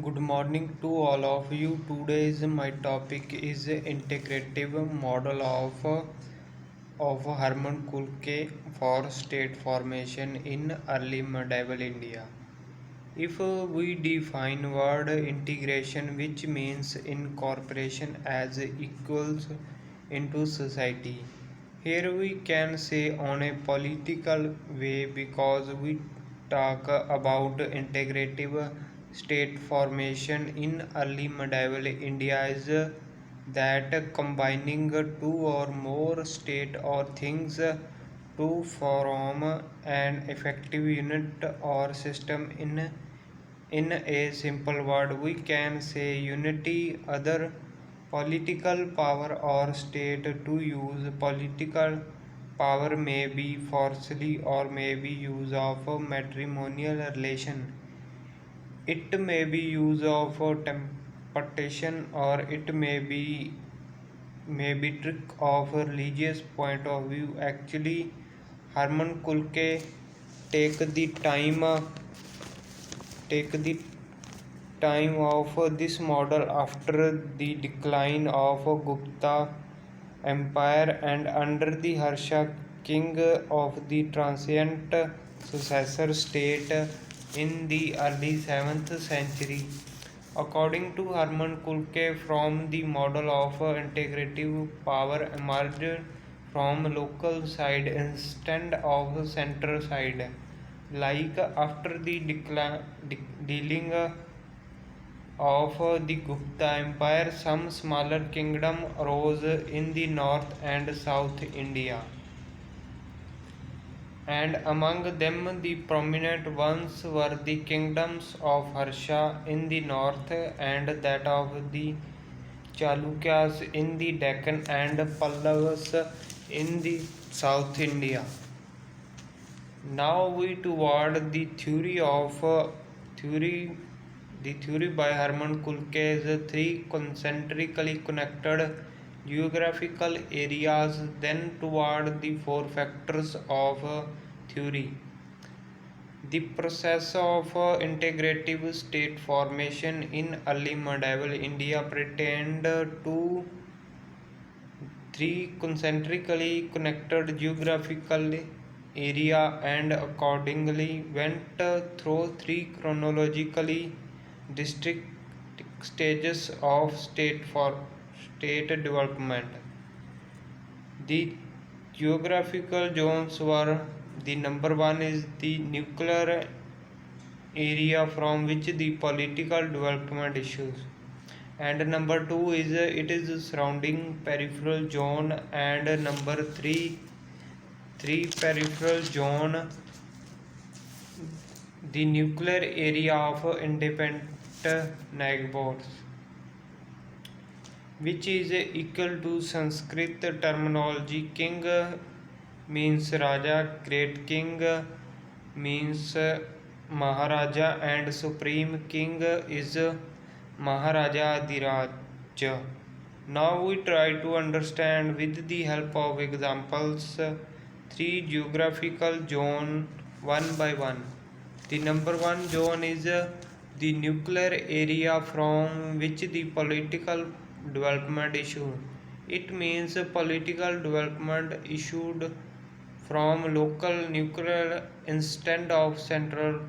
Good morning to all of you. Today's my topic is integrative model of Hermann Kulke for state formation in early medieval India. If we define word integration, which means incorporation as equals into society, here we can say on a political way because we talk about integrative state formation in early medieval India is that combining two or more state or things to form an effective unit or system in a simple word, we can say unity. Other political power or state to use political power may be forcefully or may be use of a matrimonial relation. It may be use of a temptation or it may be trick of a religious point of view. Actually, Herman Kulke take the time uh, take the time of this model after the decline of Gupta Empire and under the Harsha king of the transient successor state in the early 7th century. According to Hermann Kulke, from the model of integrative power emerged from local side instead of central side. Like after the dealing of the Gupta Empire, some smaller kingdom arose in the north and south India, and among them the prominent ones were the kingdoms of Harsha in the north and that of the Chalukyas in the Deccan and Pallavas in the South India. Now we toward the theory the theory by Hermann Kulke is three concentrically connected geographical areas, then toward the four factors of theory. The process of integrative state formation in early medieval India pertained to three concentrically connected geographical area and accordingly went through three chronologically distinct stages of state development. The geographical zones were: the number one is the nuclear area from which the political development issues, and number two is it is surrounding peripheral zone, and number three peripheral zone, the nuclear area of independent neighbors, which is equal to Sanskrit terminology. King means Raja, great king means Maharaja, and supreme king is Maharaja Adhiraja. Now we try to understand with the help of examples three geographical zone one by one. The number one zone is the nuclear area from which the political development issued. It means political development issued from local nuclear instead of central.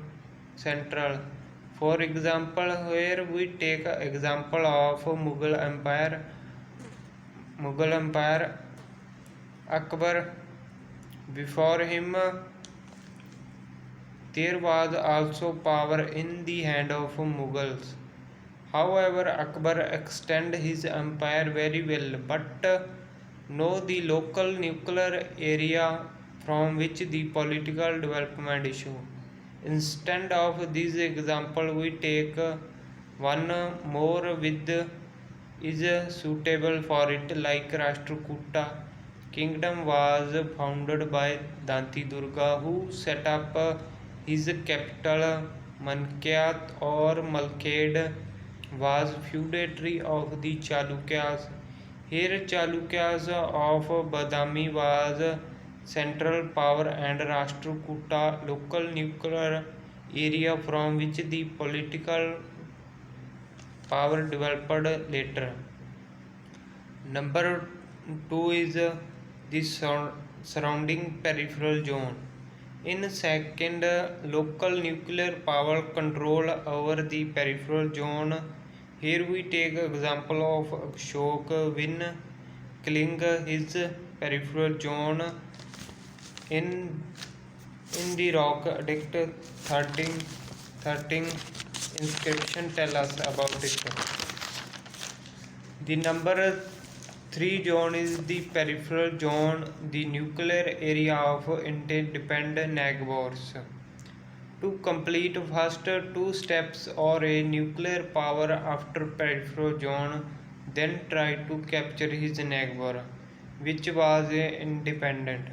For example, here we take example of Mughal Empire. Akbar, before him there was also power in the hand of Mughals. However, Akbar extended his empire very well, but know the local nuclear area from which the political development issue. Instead of this example, we take one more with is suitable for it, like Rashtrakuta kingdom was founded by Danti Durga, who set up his capital. Mankyat or Malkhed was feudatory of the Chalukyas. Here Chalukyas of Badami was central power, and Rashtrakuta local nuclear area from which the political power developed later. Number two is the surrounding peripheral zone. In second, local nuclear power control over the peripheral zone. Here we take example of Ashok Win killing his peripheral zone in the rock addict 13 inscription tell us about it. The number 3 zone is the peripheral zone, the nuclear area of interdependent neighbors. To complete first two steps or a nuclear power after peripheral zone, then try to capture his neighbor, which was independent.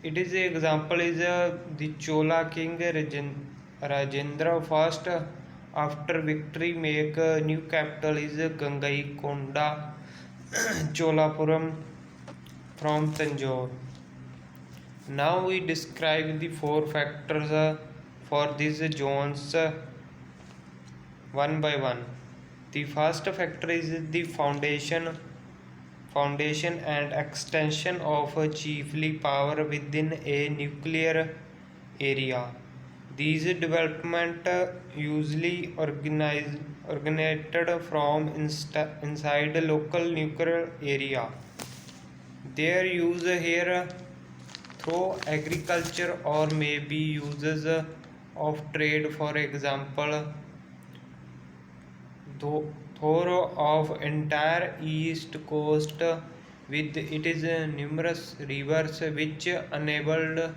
It is example is the Chola king Rajendra first after victory make new capital is Gangaikonda Cholapuram from Tanjore. Now we describe the four factors for these zones one by one. The first factor is the foundation and extension of a chiefly power within a nuclear area. These development usually originated from inside a local nuclear area. Their use here through agriculture or maybe uses of trade, for example Thorough of entire east coast with its numerous rivers which enabled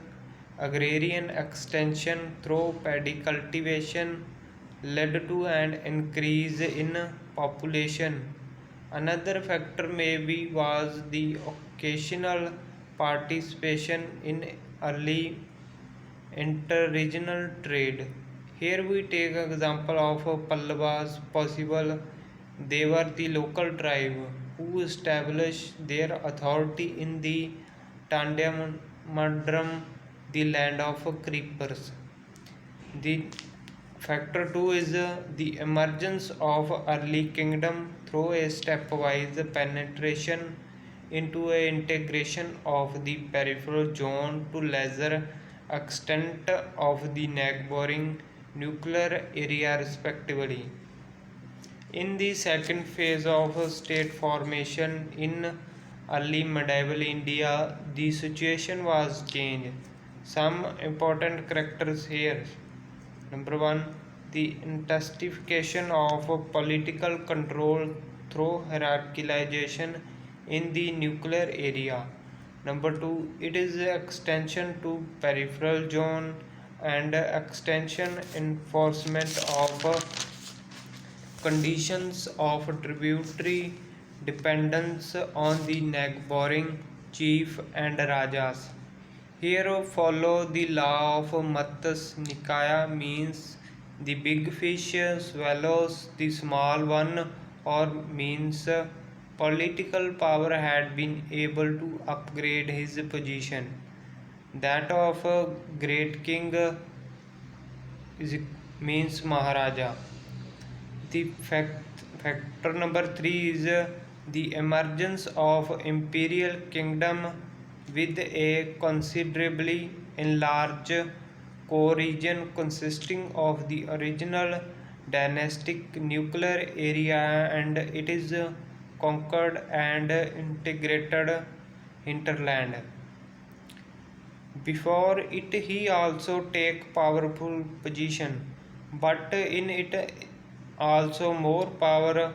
agrarian extension through paddy cultivation led to an increase in population. Another factor maybe was the occasional participation in early interregional trade. Here we take example of Pallavas possible. They were the local tribe who established their authority in the Tandamadram, the land of creepers. The factor 2 is the emergence of early kingdom through a stepwise penetration into a integration of the peripheral zone to lesser extent of the neighboring nuclear area respectively. In the second phase of state formation in early medieval India, the situation was changed. Some important characters here. Number one, the intensification of political control through hierarchization in the nuclear area. Number two, it is extension to peripheral zone and extension enforcement of conditions of tributary dependence on the neighboring chief and rajas. Here follow the law of Matsya Nikaya means the big fish swallows the small one or means political power had been able to upgrade his position. That of a great king is means Maharaja. The factor number 3 is the emergence of imperial kingdom with a considerably enlarged core region consisting of the original dynastic nuclear area and it is conquered and integrated hinterland. Before it he also take powerful position, but in it also more power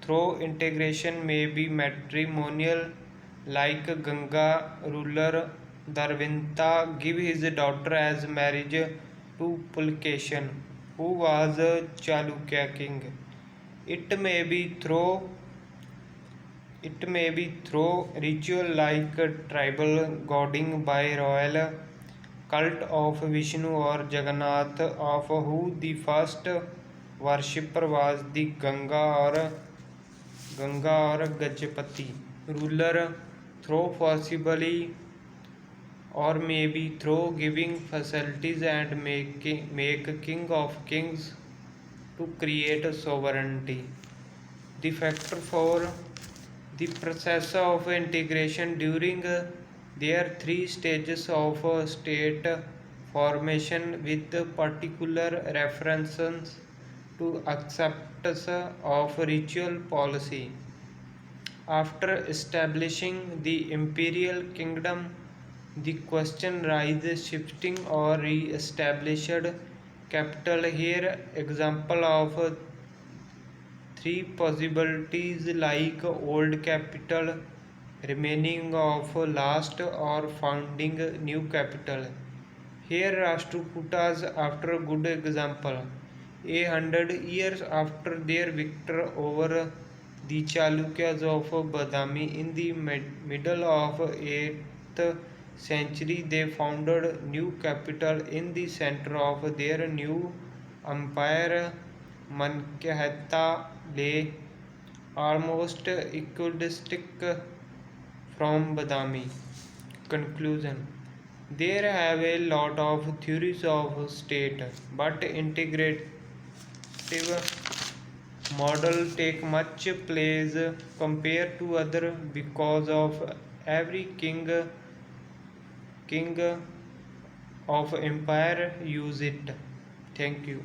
through integration may be matrimonial like Ganga ruler Darvinta give his daughter as marriage to Pulkeshin who was a Chalukya king. It may be through ritual like tribal godding by royal cult of Vishnu or Jagannath of who the first worshipper was the Ganga or Gajapati ruler through possibly or maybe through giving facilities and make king of kings to create sovereignty. The factor for the process of integration during their three stages of state formation with particular references to acceptance of ritual policy. After establishing the imperial kingdom, the question rises shifting or re-established capital. Here example of three possibilities like old capital, remaining of last, or founding new capital. Here Rashtrakutas after a good example. 100 years after their victory over the Chalukyas of Badami in the middle of 8th century, they founded new capital in the center of their new empire, Mankahatta lay almost equidistant from Badami. Conclusion: there have a lot of theories of state, but integrative model take much place compared to other because of every king of empire use it. Thank you.